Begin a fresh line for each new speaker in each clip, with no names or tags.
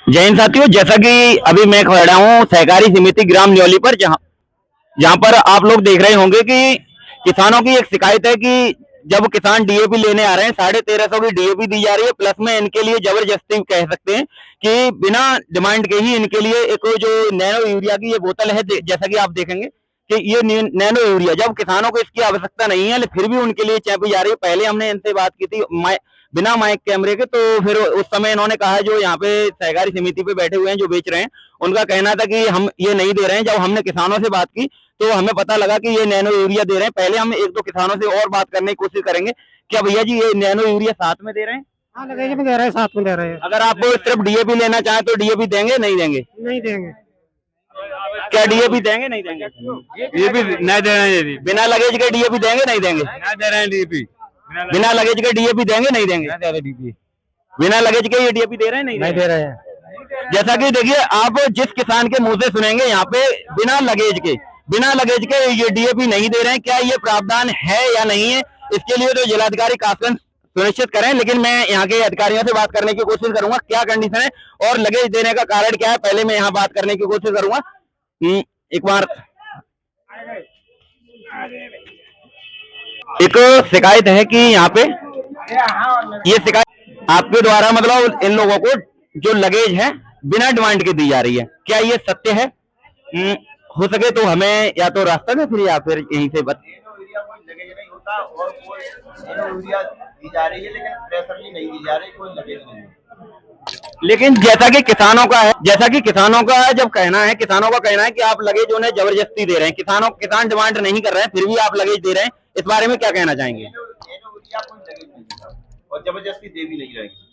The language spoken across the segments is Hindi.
जय हिंद साथियों, जैसा कि अभी मैं खड़ा हूँ सहकारी समिति ग्राम न्योली पर, जहाँ जहाँ पर आप लोग देख रहे होंगे कि किसानों की एक शिकायत है कि जब किसान डीएपी लेने आ रहे हैं 1350 की डीएपी दी जा रही है, प्लस में इनके लिए जबरदस्ती कह सकते हैं कि बिना डिमांड के ही इनके लिए एक जो नैनो यूरिया की ये बोतल है, जैसा कि आप देखेंगे कि ये नैनो यूरिया जब किसानों को इसकी आवश्यकता नहीं है फिर भी उनके लिए चापी जा रही है। पहले हमने इनसे बात की थी बिना माइक कैमरे के, तो फिर उस समय इन्होंने कहा जो यहाँ पे सहकारी समिति पे बैठे हुए हैं जो बेच रहे हैं, उनका कहना था कि हम ये नहीं दे रहे हैं। जब हमने किसानों से बात की तो हमें पता लगा कि ये नैनो यूरिया दे रहे हैं। पहले हम एक दो किसानों से और बात करने की कोशिश करेंगे। क्या भैया जी ये नैनो यूरिया साथ में दे रहे हैं?
हाँ, लगेज में दे रहे हैं, साथ में दे रहे हैं।
अगर आप सिर्फ डीएपी लेना चाहें तो डीएपी देंगे नहीं देंगे?
नहीं देंगे।
क्या डीएपी देंगे नहीं देंगे?
डीएपी नहीं दे रहे हैं।
बिना लगेज के डीएपी देंगे नहीं देंगे?
नहीं दे रहे हैं डीएपी।
बिना लगेज के डीएपी देंगे नहीं देंगे?
नहीं दे रहे डीएपी।
बिना लगेज के ये डीएपी दे रहे हैं नहीं
दे रहे हैं।
जैसा कि देखिए, आप जिस किसान के मुंह से सुनेंगे यहाँ पे बिना लगेज के ये डीएपी नहीं दे रहे हैं। क्या ये प्रावधान है या नहीं है, इसके लिए तो जिलाधिकारी काफी सुनिश्चित करें। लेकिन मैं यहाँ के अधिकारियों से बात करने की कोशिश करूंगा क्या कंडीशन है और लगेज देने का कारण क्या है। पहले मैं यहाँ बात करने की कोशिश करूंगा। एक बार एक शिकायत है कि यहाँ पे ये शिकायत आपके द्वारा मतलब इन लोगों को जो लगेज है बिना डिमांड के दी जा रही है, क्या ये सत्य है? हो सके तो हमें या तो रास्ता में फिर या फिर यहीं से
लगेज नहीं होता और कोई यूरिया दी जा रही है, लेकिन प्रेशरली नहीं दी जा रही, कोई लगेज नहीं है।
लेकिन जैसा कि किसानों का जब कहना है, किसानों का कहना है कि आप लगेज उन्हें जबरदस्ती दे रहे हैं, किसान डिमांड नहीं कर रहे हैं फिर भी आप लगेज दे रहे हैं, इस बारे में क्या कहना चाहेंगे?
यूरिया कोई लगेज नहीं देता और जबरदस्ती दे भी नहीं रहेगी।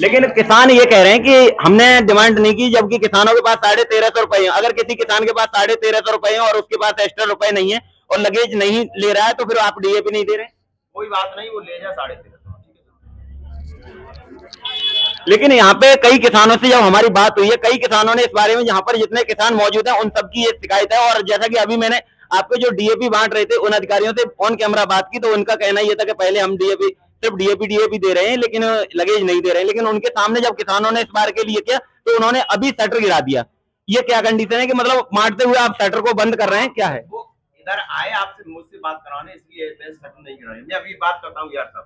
लेकिन किसान ये कह रहे हैं कि हमने डिमांड नहीं की, जबकि किसानों के पास 1350 रुपए है। अगर किसी किसान के पास 1350 रुपए है और उसके पास एक्स्ट्रा रुपए नहीं है और लगेज नहीं ले रहा है तो फिर आप डीएपी नहीं दे रहे?
कोई बात नहीं, वो ले जाए 1350।
लेकिन यहाँ पे कई किसानों से जब हमारी बात हुई है, कई किसानों ने इस बारे में, यहाँ पर जितने किसान मौजूद हैं उन सबकी ये शिकायत है। और जैसा कि अभी मैंने आपके जो डीएपी बांट रहे थे उन अधिकारियों से ऑन कैमरा बात की तो उनका कहना ये था कि पहले हम सिर्फ डीएपी दे रहे हैं लेकिन लगेज नहीं दे रहे हैं। लेकिन उनके सामने जब किसानों ने इस बार के लिए किया तो उन्होंने अभी शटर गिरा दिया। ये क्या कंडीशन है कि मतलब मारते हुए आप शटर को बंद कर रहे हैं, क्या है?
वो इधर आए आपसे मुझसे बात कराने, इसलिए मैं शटर नहीं गिरा रही। मैं अभी बात करता हूँ यार साहब।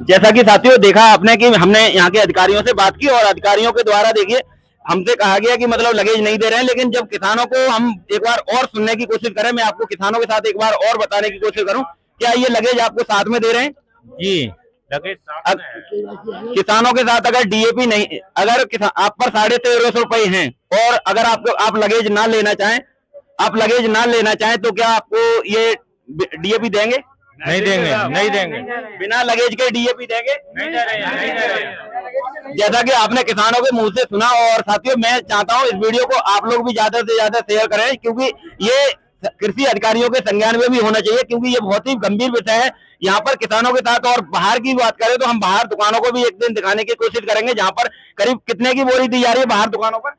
जैसा कि साथियों देखा आपने कि हमने यहाँ के अधिकारियों से बात की और अधिकारियों के द्वारा देखिए हमसे कहा गया कि मतलब लगेज नहीं दे रहे हैं। लेकिन जब किसानों को हम एक बार और सुनने की कोशिश करें, मैं आपको किसानों के साथ एक बार और बताने की कोशिश करूं, क्या ये लगेज आपको साथ में दे रहे हैं?
जी, लगेज साथ में है।
किसानों के साथ अगर डीएपी नहीं, अगर आप पर 1350 रुपए हैं और अगर आप लगेज ना लेना चाहें तो क्या आपको ये डीएपी देंगे?
नहीं देंगे।
बिना लगेज के डीएपी देंगे?
नहीं दे रहे हैं।
जैसा कि आपने किसानों के मुंह से सुना। और साथियों मैं चाहता हूं इस वीडियो को आप लोग भी ज्यादा से ज्यादा शेयर करें, क्योंकि ये कृषि अधिकारियों के संज्ञान में भी होना चाहिए, क्योंकि ये बहुत ही गंभीर विषय है यहाँ पर किसानों के साथ। और बाहर की बात करें तो हम बाहर दुकानों को भी एक दिन दिखाने की कोशिश करेंगे, जहाँ पर करीब कितने की बोरी दी जा रही है बाहर दुकानों पर?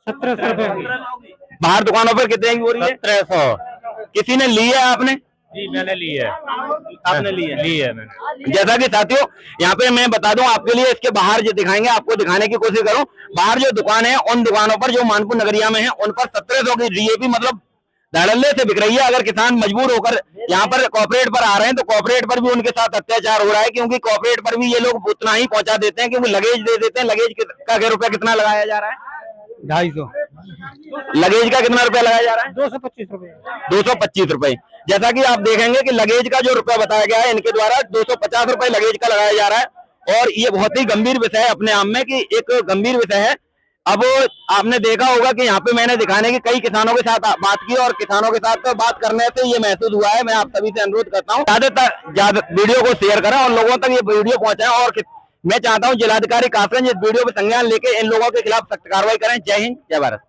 1700 रुपए।
बाहर दुकानों पर कितने की बोरी है?
1700।
किसी ने ली है? आपने?
जी मैंने ली है।
आपने ली है
मैंने।
जैसा कि साथियों यहाँ पे मैं बता दूं आपके लिए, इसके बाहर जो दिखाएंगे आपको दिखाने की कोशिश करूं, बाहर जो दुकान है उन दुकानों पर जो मानपुर नगरिया में है उन पर 1700 की डीएपी मतलब धड़ल्ले से बिक रही है। अगर किसान मजबूर होकर यहाँ पर कॉर्पोरेट पर आ रहे हैं तो कॉर्पोरेट पर भी उनके साथ अत्याचार हो रहा है, क्योंकि कॉर्पोरेट पर भी ये लोग उतना ही पहुंचा देते हैं, क्योंकि लगेज दे देते हैं। लगेज का रुपया कितना लगाया जा रहा है?
250।
लगेज का कितना रुपया लगाया जा रहा है?
225 रुपए।
225 रुपए। जैसा कि आप देखेंगे कि लगेज का जो रुपया बताया गया है इनके द्वारा 250 रुपए लगेज का लगाया जा रहा है। और ये बहुत ही गंभीर विषय है अपने आप में, कि एक गंभीर विषय है। अब आपने देखा होगा कि यहाँ पे मैंने दिखाने की कई किसानों के साथ बात की और किसानों के साथ तो बात करने से ये महसूस हुआ है। मैं आप सभी से अनुरोध करता हूँ ज्यादा वीडियो को शेयर करें और लोगों तक ये वीडियो पहुंचाएं। और मैं चाहता हूँ जिलाधिकारी काफी इस वीडियो पर संज्ञान लेके इन लोगों के खिलाफ सख्त कार्रवाई करें। जय हिंद, जय भारत।